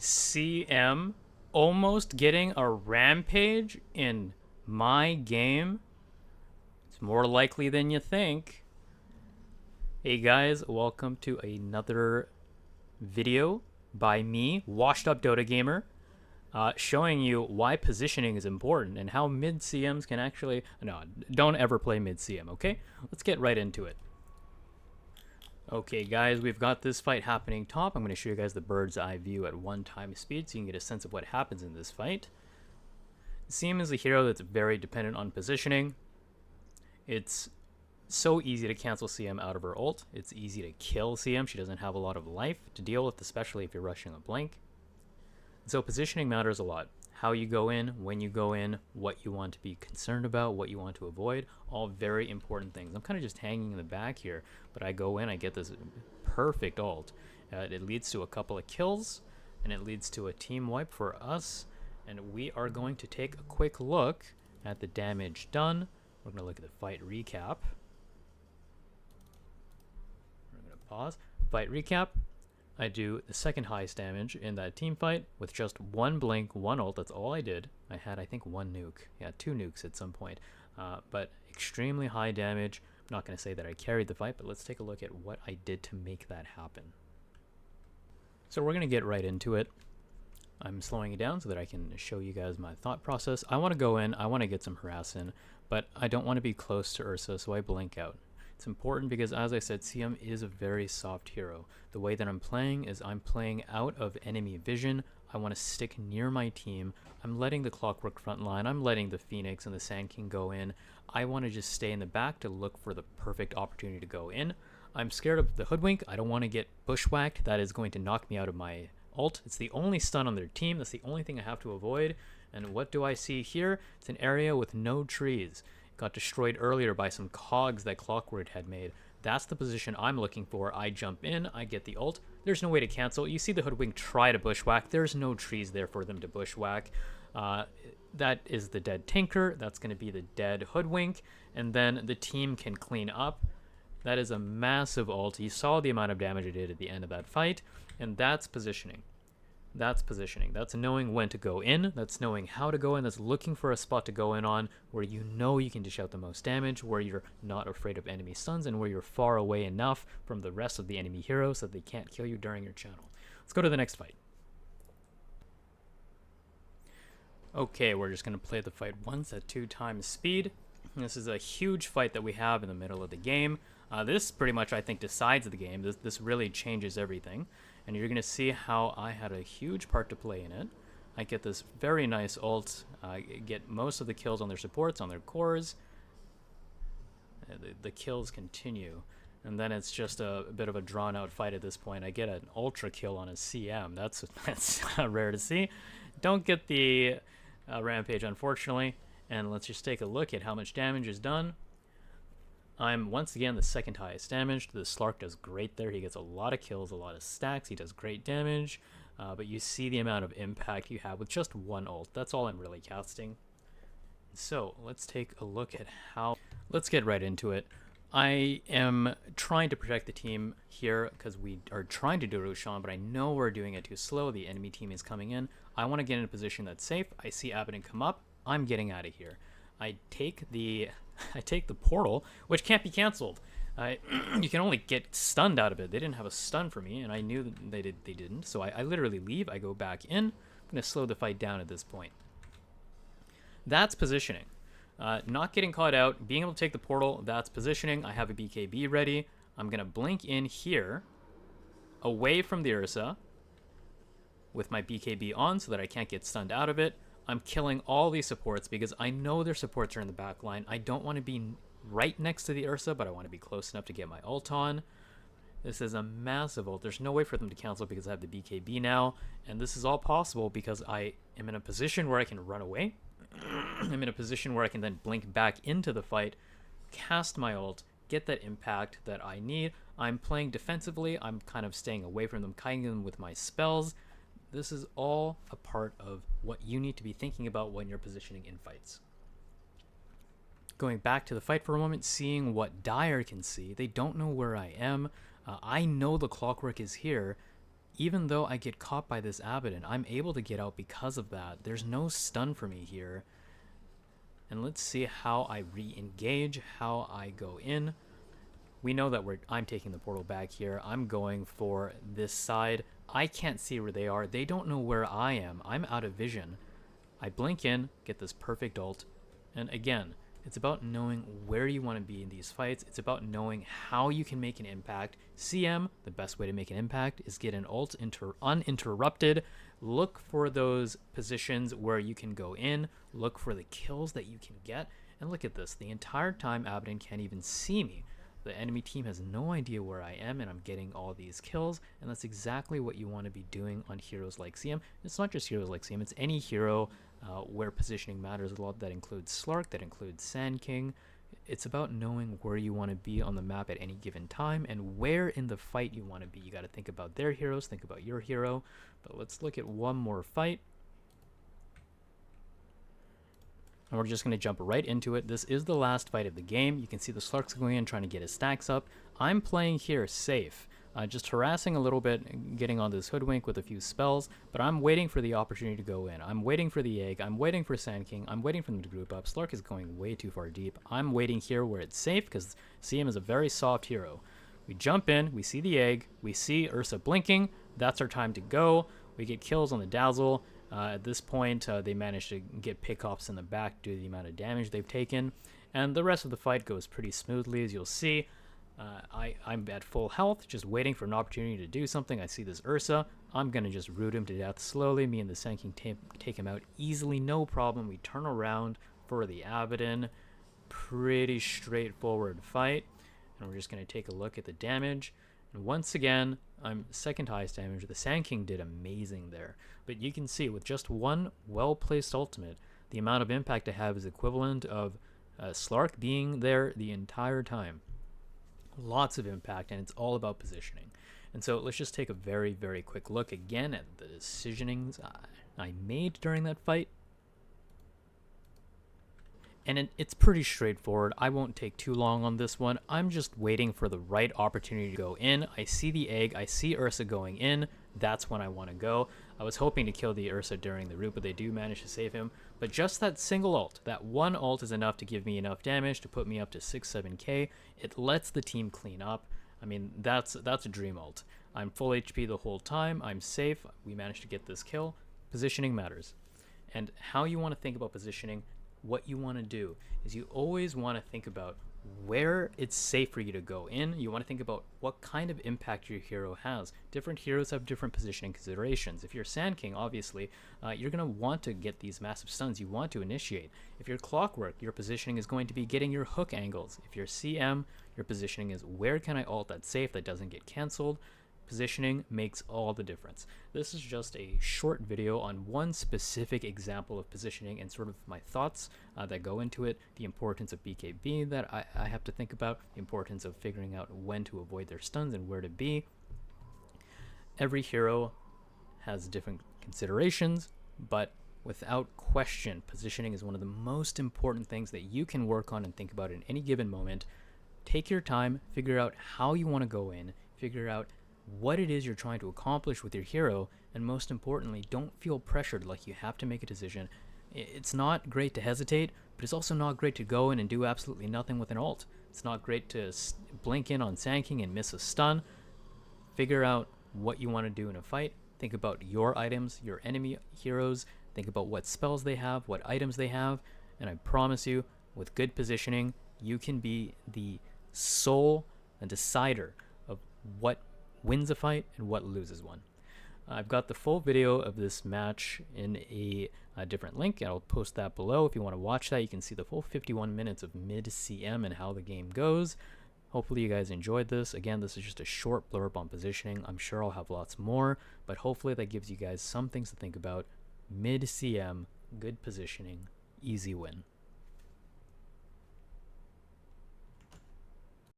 CM almost getting a rampage in my game? It's more likely than you think. Hey guys, welcome to another video by me, Washed Up Dota Gamer, showing you why positioning is important and how mid CMs can actually. No, don't ever play mid CM, okay? Let's get right into it. Okay, guys, we've got this fight happening top. I'm going to show you guys the bird's eye view at 1x speed so you can get a sense of what happens in this fight. CM is a hero that's very dependent on positioning. It's so easy to cancel CM out of her ult. It's easy to kill CM. She doesn't have a lot of life to deal with, especially if you're rushing a blink. So positioning matters a lot. How you go in, when you go in, what you want to be concerned about, what you want to avoid, all very important things. I'm kind of just hanging in the back here, but I go in, I get this perfect ult. It leads to a couple of kills, and it leads to a team wipe for us, and we are going to take a quick look at the damage done. We're going to look at the fight recap. We're going to pause. Fight recap. I do the second highest damage in that team fight with just one blink, one ult. That's all I did. I had, I think, one nuke. Yeah, two nukes at some point. But extremely high damage. I'm not going to say that I carried the fight, but let's take a look at what I did to make that happen. So we're going to get right into it. I'm slowing it down so that I can show you guys my thought process. I want to go in. I want to get some harass in, but I don't want to be close to Ursa, so I blink out. It's important because, as I said, CM is a very soft hero. The way that I'm playing is I'm playing out of enemy vision. I want to stick near my team. I'm letting the Clockwork front line. I'm letting the Phoenix and the Sand King go in. I want to just stay in the back to look for the perfect opportunity to go in. I'm scared of the Hoodwink. I don't want to get bushwhacked. That is going to knock me out of my ult. It's the only stun on their team. That's the only thing I have to avoid. And what do I see here? It's an area with no trees. Got destroyed earlier by some cogs that Clockwork had made. That's the position I'm looking for. I jump in, I get the ult. There's no way to cancel. You see the Hoodwink try to bushwhack. There's no trees there for them to bushwhack. That is the dead Tinker. That's going to be the dead Hoodwink. And then the team can clean up. That is a massive ult. You saw the amount of damage it did at the end of that fight. And that's positioning. That's positioning. That's knowing when to go in. That's knowing how to go in. That's looking for a spot to go in on where you know you can dish out the most damage, where you're not afraid of enemy stuns, and where you're far away enough from the rest of the enemy heroes so that they can't kill you during your channel. Let's go to the next fight. Okay, we're just going to play the fight once at 2x speed. This is a huge fight that we have in the middle of the game. This pretty much, I think, decides the game. This really changes everything. And you're going to see how I had a huge part to play in it. I get this very nice ult, get most of the kills on their supports, on their cores. The kills continue. And then it's just a bit of a drawn-out fight at this point. I get an ultra kill on a CM. That's rare to see. Don't get the rampage, unfortunately. And let's just take a look at how much damage is done. I'm once again the second highest damage. The Slark does great there. He gets a lot of kills, a lot of stacks. He does great damage. But you see the amount of impact you have with just one ult. That's all I'm really casting. So let's take a look at how... Let's get right into it. I am trying to protect the team here because we are trying to do Roshan, but I know we're doing it too slow. The enemy team is coming in. I want to get in a position that's safe. I see Abaddon come up. I'm getting out of here. I take the portal, which can't be canceled. You can only get stunned out of it. They didn't have a stun for me, and I knew that they didn't. So I literally leave. I go back in. I'm going to slow the fight down at this point. That's positioning. Not getting caught out, being able to take the portal, that's positioning. I have a BKB ready. I'm going to blink in here, away from the Ursa, with my BKB on so that I can't get stunned out of it. I'm killing all these supports because I know their supports are in the back line. I don't want to be right next to the Ursa, but I want to be close enough to get my ult on. This is a massive ult. There's no way for them to cancel because I have the BKB now. And this is all possible because I am in a position where I can run away. I'm in a position where I can then blink back into the fight, cast my ult, get that impact that I need. I'm playing defensively. I'm kind of staying away from them, kiting them with my spells. This is all a part of what you need to be thinking about when you're positioning in fights. Going back to the fight for a moment, seeing what Dire can see. They don't know where I am. I know the Clockwork is here. even though I get caught by this Abaddon, I'm able to get out because of that. There's no stun for me here. And let's see how I re-engage, how I go in. We know that I'm taking the portal back here. I'm going for this side. I can't see where they are. They don't know where I am. I'm out of vision. I blink in, get this perfect ult. And again, it's about knowing where you want to be in these fights. It's about knowing how you can make an impact. CM, the best way to make an impact is get an ult uninterrupted. Look for those positions where you can go in. Look for the kills that you can get. And look at this. The entire time Abaddon can't even see me. The enemy team has no idea where I am, and I'm getting all these kills, and that's exactly what you want to be doing on heroes like CM. It's not just heroes like CM, it's any hero where positioning matters a lot. That includes Slark, that includes Sand King. It's about knowing where you want to be on the map at any given time and where in the fight you want to be. You got to think about their heroes, think about your hero. But let's look at one more fight. And we're just going to jump right into it. This is the last fight of the game. You can see the Slark's going in, trying to get his stacks up. I'm playing here safe, just harassing a little bit, getting on this hoodwink with a few spells, but I'm waiting for the opportunity to go in. I'm waiting for the egg. I'm waiting for Sand King. I'm waiting for them to group up. Slark is going way too far deep. I'm waiting here where it's safe because CM is a very soft hero. We jump in. We see the egg. We see Ursa blinking. That's our time to go. We get kills on the Dazzle. At this point, they managed to get pickoffs in the back due to the amount of damage they've taken. And the rest of the fight goes pretty smoothly, as you'll see. I'm at full health, just waiting for an opportunity to do something. I see this Ursa. I'm going to just root him to death slowly. Me and the Sand King take him out easily, no problem. We turn around for the Abaddon. Pretty straightforward fight. And we're just going to take a look at the damage. And once again, I'm second highest damage. The Sand King did amazing there. But you can see with just one well-placed ultimate, the amount of impact I have is equivalent of Slark being there the entire time. Lots of impact, and it's all about positioning. And so let's just take a very, very quick look again at the decisionings I made during that fight. And it's pretty straightforward. I won't take too long on this one. I'm just waiting for the right opportunity to go in. I see the egg. I see Ursa going in. That's when I want to go. I was hoping to kill the Ursa during the root, but they do manage to save him. But just that single ult, that one ult is enough to give me enough damage to put me up to 6-7k. It lets the team clean up. I mean, that's a dream ult. I'm full HP the whole time. I'm safe. We managed to get this kill. Positioning matters. And how you want to think about positioning, what you want to do is you always want to think about where it's safe for you to go in. You want to think about what kind of impact your hero has. Different heroes have different positioning considerations. If you're Sand King, obviously, you're going to want to get these massive stuns. You want to initiate. If you're Clockwork, your positioning is going to be getting your hook angles. If you're CM, your positioning is where can I ult that's safe, that doesn't get cancelled. Positioning makes all the difference. This is just a short video on one specific example of positioning and sort of my thoughts that go into it, the importance of BKB that I have to think about, the importance of figuring out when to avoid their stuns and where to be. Every hero has different considerations, but without question, positioning is one of the most important things that you can work on and think about in any given moment. Take your time, figure out how you want to go in, figure out what it is you're trying to accomplish with your hero, and most importantly, don't feel pressured like you have to make a decision. It's not great to hesitate, but it's also not great to go in and do absolutely nothing with an ult. It's not great to blink in on Sand King and miss a stun. Figure out what you want to do in a fight. Think about your items, your enemy heroes. Think about what spells they have, what items they have, and I promise you, with good positioning, you can be the sole decider of what wins a fight and what loses one. I've got the full video of this match in a different link, and I'll post that below. If you want to watch that, you can see the full 51 minutes of mid-CM and how the game goes. Hopefully you guys enjoyed this. Again, this is just a short blurb on positioning. I'm sure I'll have lots more, but hopefully that gives you guys some things to think about. Mid-CM, good positioning, easy win.